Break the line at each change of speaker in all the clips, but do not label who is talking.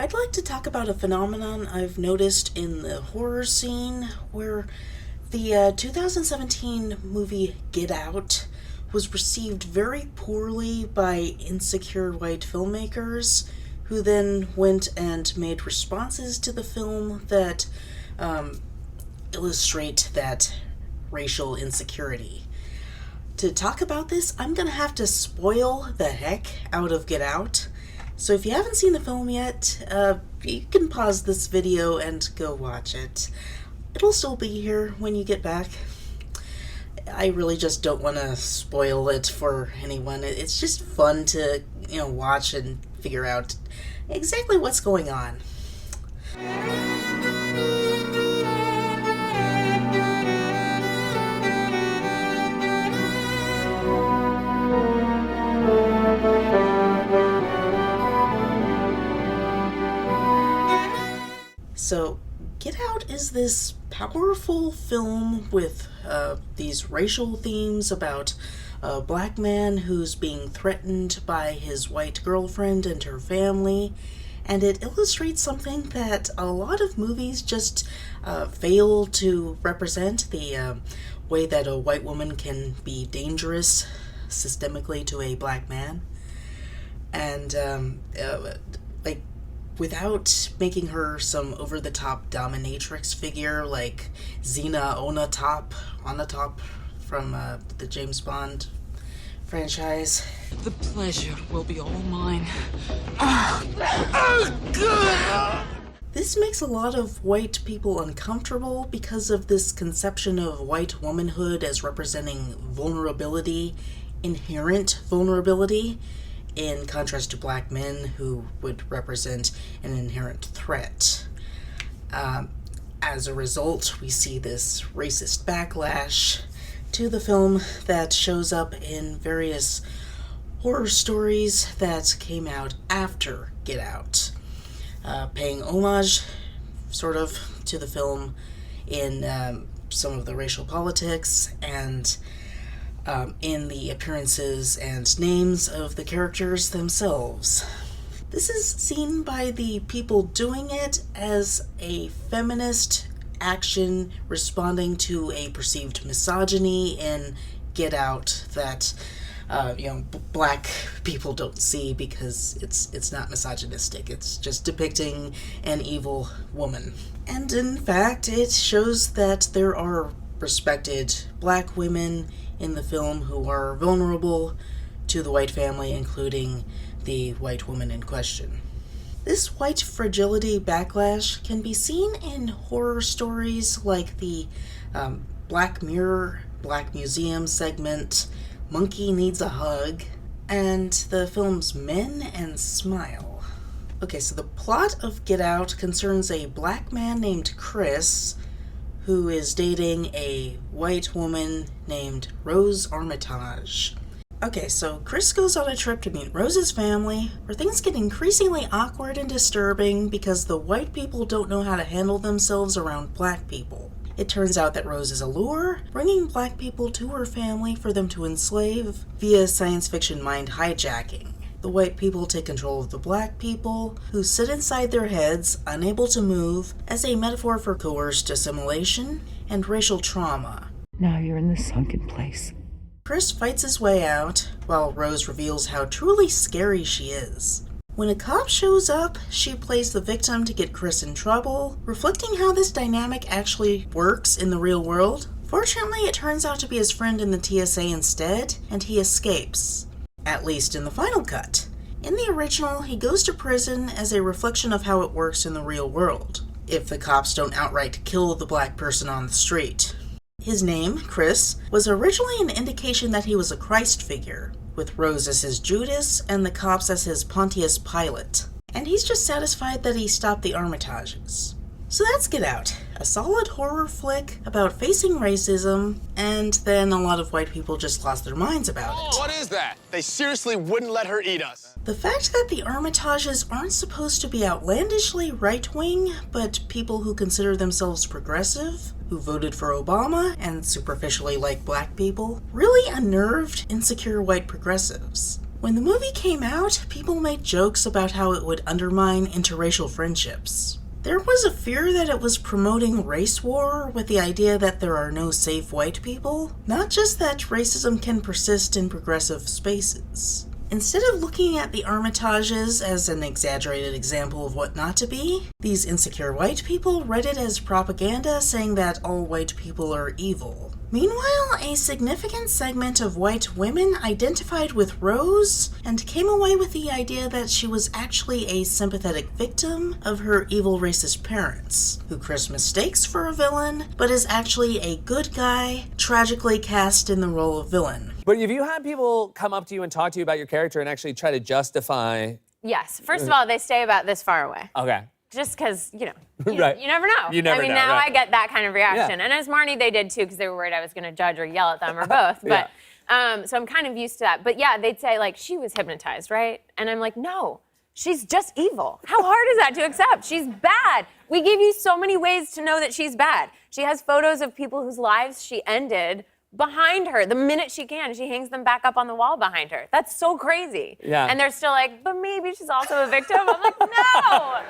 I'd like to talk about a phenomenon I've noticed in the horror scene where the 2017 movie Get Out was received very poorly by insecure white filmmakers who then went and made responses to the film that illustrate that racial insecurity. To talk about this, I'm going to have to spoil the heck out of Get Out. So if you haven't seen the film yet, you can pause this video and go watch it. It'll still be here when you get back. I really just don't want to spoil it for anyone. It's just fun to, watch and figure out exactly what's going on. So, Get Out is this powerful film with these racial themes about a black man who's being threatened by his white girlfriend and her family, and it illustrates something that a lot of movies just fail to represent, the way that a white woman can be dangerous systemically to a black man. And, without making her some over-the-top dominatrix figure like Xena Onatopp from the James Bond franchise.
The pleasure will be all mine.
This makes a lot of white people uncomfortable because of this conception of white womanhood as representing vulnerability, inherent vulnerability, in contrast to black men who would represent an inherent threat. As a result, we see this racist backlash to the film that shows up in various horror stories that came out after Get Out, paying homage, sort of, to the film in some of the racial politics and in the appearances and names of the characters themselves. This is seen by the people doing it as a feminist action responding to a perceived misogyny in Get Out that black people don't see because it's not misogynistic. It's just depicting an evil woman. And in fact, it shows that there are respected black women in the film who are vulnerable to the white family, including the white woman in question. This white fragility backlash can be seen in horror stories like the Black Mirror, Black Museum segment, Monkey Needs a Hug, and the films Men and Smile. Okay, so the plot of Get Out concerns a black man named Chris who is dating a white woman named Rose Armitage. Okay, so Chris goes on a trip to meet Rose's family, where things get increasingly awkward and disturbing because the white people don't know how to handle themselves around black people. It turns out that Rose is a lure, bringing black people to her family for them to enslave via science fiction mind hijacking. The white people take control of the black people, who sit inside their heads, unable to move, as a metaphor for coerced assimilation and racial trauma.
Now you're in the sunken place.
Chris fights his way out, while Rose reveals how truly scary she is. When a cop shows up, she plays the victim to get Chris in trouble, reflecting how this dynamic actually works in the real world. Fortunately, it turns out to be his friend in the TSA instead, and he escapes. At least in the final cut. In the original, he goes to prison as a reflection of how it works in the real world, if the cops don't outright kill the black person on the street. His name, Chris, was originally an indication that he was a Christ figure, with Rose as his Judas and the cops as his Pontius Pilate. And he's just satisfied that he stopped the Armitages. So that's Get Out, a solid horror flick about facing racism, and then a lot of white people just lost their minds about it.
What is that? They seriously wouldn't let her eat us.
The fact that the Armitages aren't supposed to be outlandishly right-wing, but people who consider themselves progressive, who voted for Obama and superficially like black people, really unnerved insecure white progressives. When the movie came out, people made jokes about how it would undermine interracial friendships. There was a fear that it was promoting race war with the idea that there are no safe white people, not just that racism can persist in progressive spaces. Instead of looking at the Armitages as an exaggerated example of what not to be, these insecure white people read it as propaganda saying that all white people are evil. Meanwhile, a significant segment of white women identified with Rose and came away with the idea that she was actually a sympathetic victim of her evil racist parents, who Chris mistakes for a villain, but is actually a good guy, tragically cast in the role of villain.
But have you had people come up to you and talk to you about your character and actually try to justify?
Yes. First of all, they stay about this far away.
Okay.
Just because, you
Right.
you never know.
You never know,
now
right.
I get that kind of reaction.
Yeah.
And as Marnie, they did too, because they were worried I was going to judge or yell at them or both. But so I'm kind of used to that. But yeah, they'd say, like, she was hypnotized, right? And I'm like, no, she's just evil. How hard is that to accept? She's bad. We give you so many ways to know that she's bad. She has photos of people whose lives she ended behind her. The minute she can, she hangs them back up on the wall behind her. That's so crazy.
Yeah.
And they're still like, but maybe she's also a victim. I'm like, no.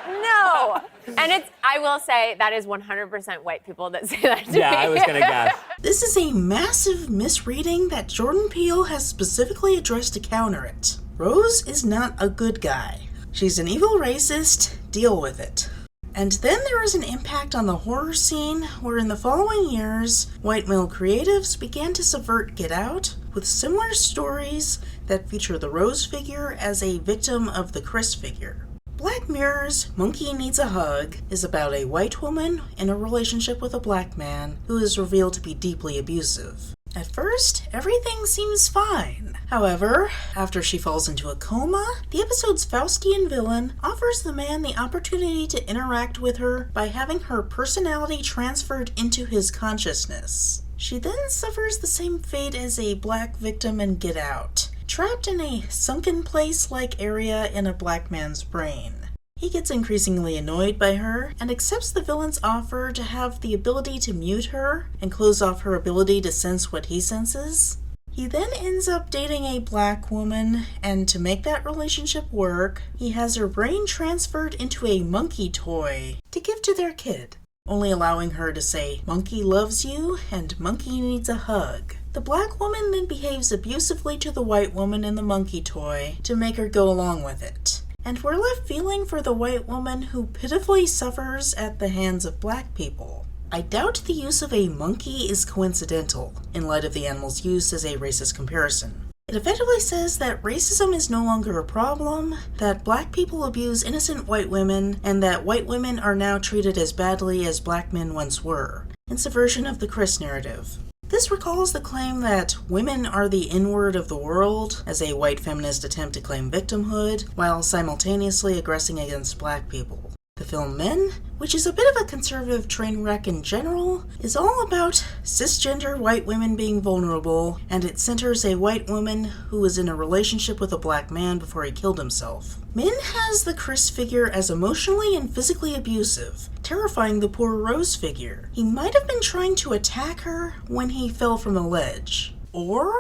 No. And I will say, that is 100% white people that say that to me.
Yeah, I was gonna guess.
This is a massive misreading that Jordan Peele has specifically addressed to counter it. Rose is not a good guy. She's an evil racist. Deal with it. And then there is an impact on the horror scene where in the following years, white male creatives began to subvert Get Out with similar stories that feature the Rose figure as a victim of the Chris figure. Black Mirror's Monkey Needs a Hug is about a white woman in a relationship with a black man who is revealed to be deeply abusive. At first, everything seems fine. However, after she falls into a coma, the episode's Faustian villain offers the man the opportunity to interact with her by having her personality transferred into his consciousness. She then suffers the same fate as a black victim in Get Out, trapped in a sunken place-like area in a black man's brain. He gets increasingly annoyed by her and accepts the villain's offer to have the ability to mute her and close off her ability to sense what he senses. He then ends up dating a black woman, and to make that relationship work, he has her brain transferred into a monkey toy to give to their kid, only allowing her to say, "Monkey loves you," and "Monkey needs a hug." The black woman then behaves abusively to the white woman in the monkey toy to make her go along with it. And we're left feeling for the white woman who pitifully suffers at the hands of black people. I doubt the use of a monkey is coincidental, in light of the animal's use as a racist comparison. It effectively says that racism is no longer a problem, that black people abuse innocent white women, and that white women are now treated as badly as black men once were, in subversion of the Chris narrative. This recalls the claim that women are the inward of the world, as a white feminist attempt to claim victimhood, while simultaneously aggressing against black people. The film Men, which is a bit of a conservative train wreck in general, is all about cisgender white women being vulnerable, and it centers a white woman who was in a relationship with a black man before he killed himself. Men has the Chris figure as emotionally and physically abusive, terrifying the poor Rose figure. He might have been trying to attack her when he fell from a ledge. Or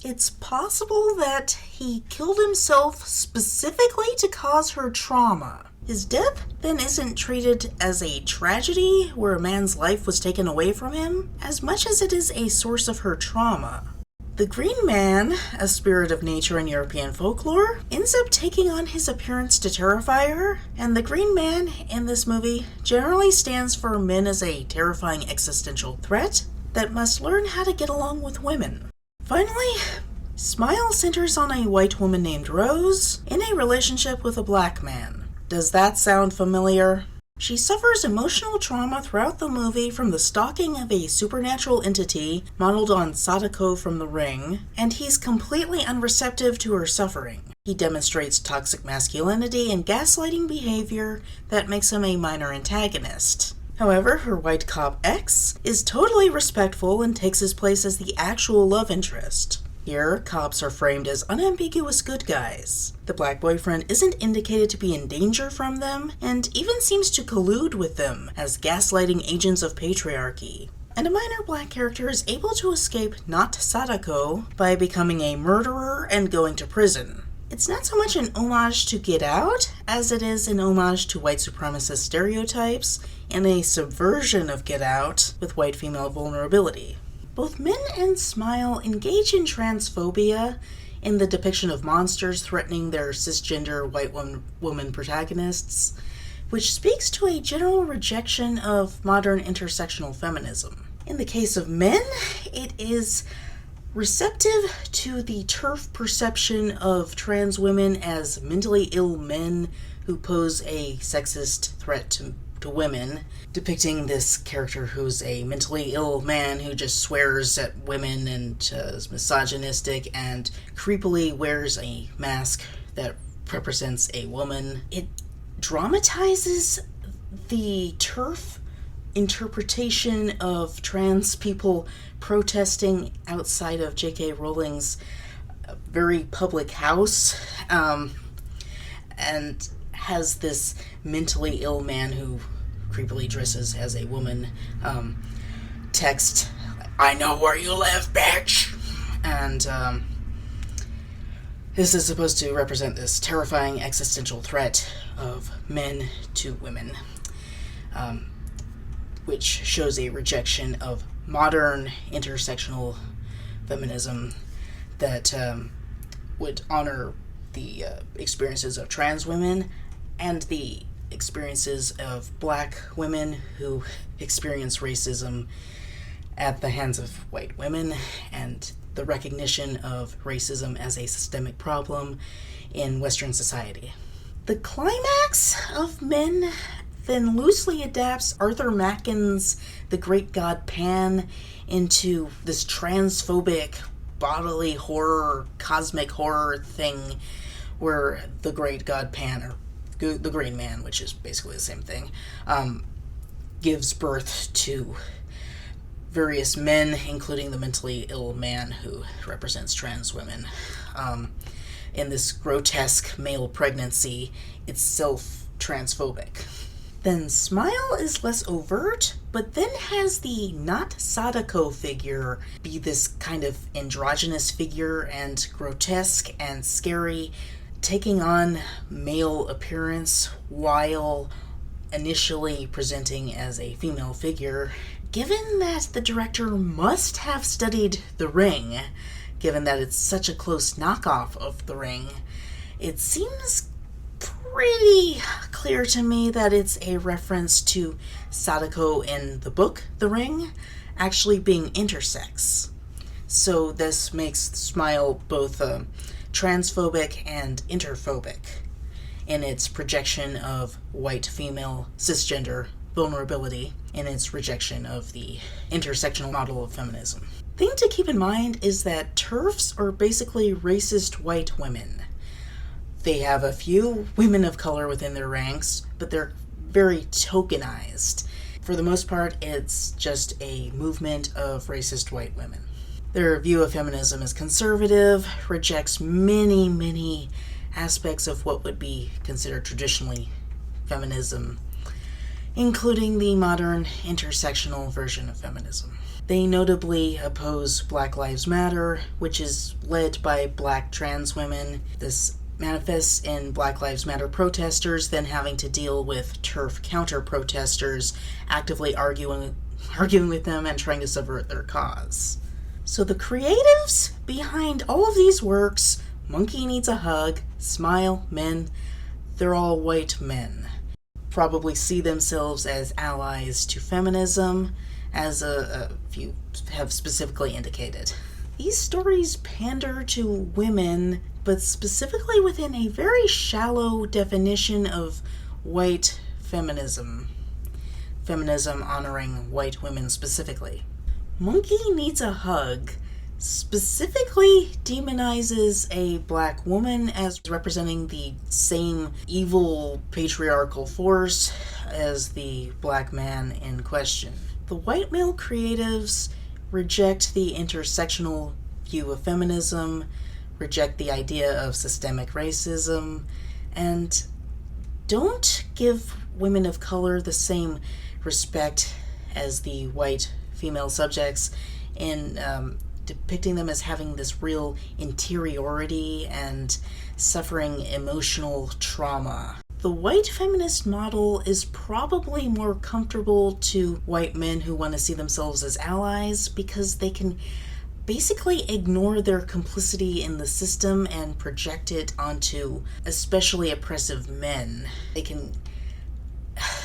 it's possible that he killed himself specifically to cause her trauma. His death then isn't treated as a tragedy where a man's life was taken away from him, as much as it is a source of her trauma. The Green Man, a spirit of nature in European folklore, ends up taking on his appearance to terrify her, and the Green Man in this movie generally stands for men as a terrifying existential threat that must learn how to get along with women. Finally, Smile centers on a white woman named Rose in a relationship with a black man. Does that sound familiar? She suffers emotional trauma throughout the movie from the stalking of a supernatural entity modeled on Sadako from The Ring, and he's completely unreceptive to her suffering. He demonstrates toxic masculinity and gaslighting behavior that makes him a minor antagonist. However, her white cop ex is totally respectful and takes his place as the actual love interest. Here, cops are framed as unambiguous good guys. The black boyfriend isn't indicated to be in danger from them, and even seems to collude with them as gaslighting agents of patriarchy. and a minor black character is able to escape not Sadako by becoming a murderer and going to prison. It's not so much an homage to Get Out as it is an homage to white supremacist stereotypes and a subversion of Get Out with white female vulnerability. Both Men and Smile engage in transphobia in the depiction of monsters threatening their cisgender white woman protagonists, which speaks to a general rejection of modern intersectional feminism. In the case of Men, it is receptive to the TERF perception of trans women as mentally ill men who pose a sexist threat to women, depicting this character who's a mentally ill man who just swears at women and is misogynistic and creepily wears a mask that represents a woman. It dramatizes the TERF interpretation of trans people protesting outside of J.K. Rowling's very public house, and has this mentally ill man who creepily dresses as a woman text, "I know where you live, bitch!" And this is supposed to represent this terrifying existential threat of men to women, which shows a rejection of modern intersectional feminism that would honor the experiences of trans women and the experiences of black women who experience racism at the hands of white women, and the recognition of racism as a systemic problem in Western society. The climax of Men then loosely adapts Arthur Machen's The Great God Pan into this transphobic bodily horror, cosmic horror thing where the Great God Pan, or the Green Man, which is basically the same thing, gives birth to various men, including the mentally ill man who represents trans women. In this grotesque male pregnancy, itself transphobic. Then Smile is less overt, but then has the not Sadako figure be this kind of androgynous figure and grotesque and scary, taking on male appearance while initially presenting as a female figure. Given that the director must have studied The Ring, given that it's such a close knockoff of The Ring, it seems pretty clear to me that it's a reference to Sadako in the book The Ring actually being intersex. So this makes Smile both transphobic and interphobic in its projection of white female cisgender vulnerability, in its rejection of the intersectional model of feminism. Thing to keep in mind is that TERFs are basically racist white women. They have a few women of color within their ranks, but they're very tokenized. For the most part, it's just a movement of racist white women. Their view of feminism is conservative, rejects many, many aspects of what would be considered traditionally feminism, including the modern intersectional version of feminism. They notably oppose Black Lives Matter, which is led by black trans women. This manifests in Black Lives Matter protesters then having to deal with TERF counter-protesters actively arguing with them and trying to subvert their cause. So the creatives behind all of these works, Monkey Needs a Hug, Smile, Men, they're all white men. Probably see themselves as allies to feminism, as a few have specifically indicated. These stories pander to women, but specifically within a very shallow definition of white feminism. Feminism honoring white women specifically. Monkey Needs a Hug specifically demonizes a black woman as representing the same evil patriarchal force as the black man in question. The white male creatives reject the intersectional view of feminism, reject the idea of systemic racism, and don't give women of color the same respect as the white female subjects in depicting them as having this real interiority and suffering emotional trauma. The white feminist model is probably more comfortable to white men who want to see themselves as allies because they can basically ignore their complicity in the system and project it onto especially oppressive men. They can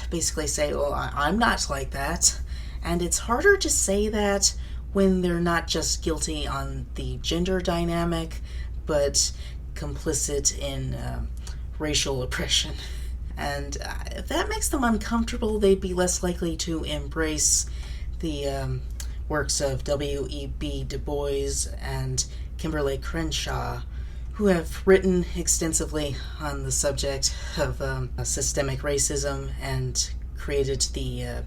basically say, well, I'm not like that. And it's harder to say that when they're not just guilty on the gender dynamic, but complicit in racial oppression. And if that makes them uncomfortable, they'd be less likely to embrace the works of W.E.B. Du Bois and Kimberly Crenshaw, who have written extensively on the subject of systemic racism and created the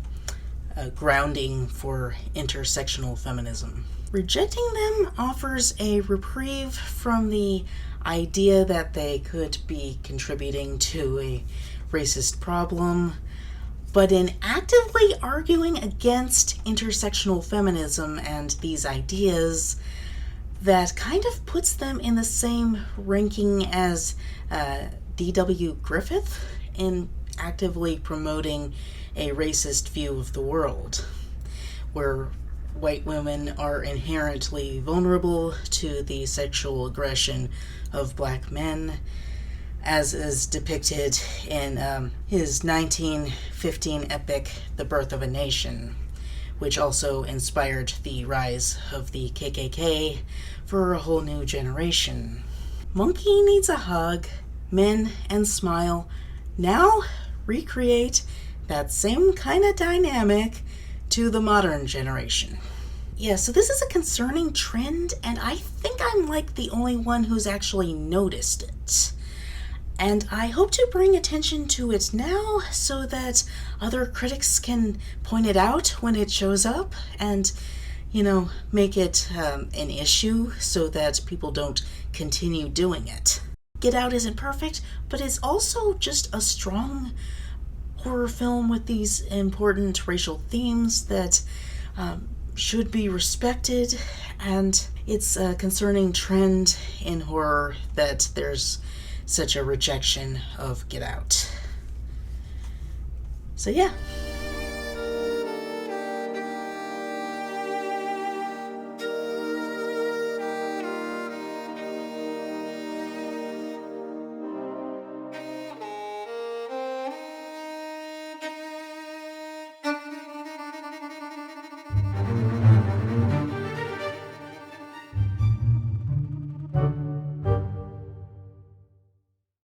grounding for intersectional feminism. Rejecting them offers a reprieve from the idea that they could be contributing to a racist problem, but in actively arguing against intersectional feminism and these ideas, that kind of puts them in the same ranking as D.W. Griffith in actively promoting a racist view of the world, where white women are inherently vulnerable to the sexual aggression of black men, as is depicted in his 1915 epic, The Birth of a Nation, which also inspired the rise of the KKK for a whole new generation. Monkey Needs a Hug, Men and Smile now recreate that same kind of dynamic to the modern generation. Yeah, so this is a concerning trend, and I think I'm like the only one who's actually noticed it. And I hope to bring attention to it now so that other critics can point it out when it shows up and, make it an issue so that people don't continue doing it. Get Out isn't perfect, but it's also just a strong horror film with these important racial themes that should be respected, and it's a concerning trend in horror that there's such a rejection of Get Out. So yeah.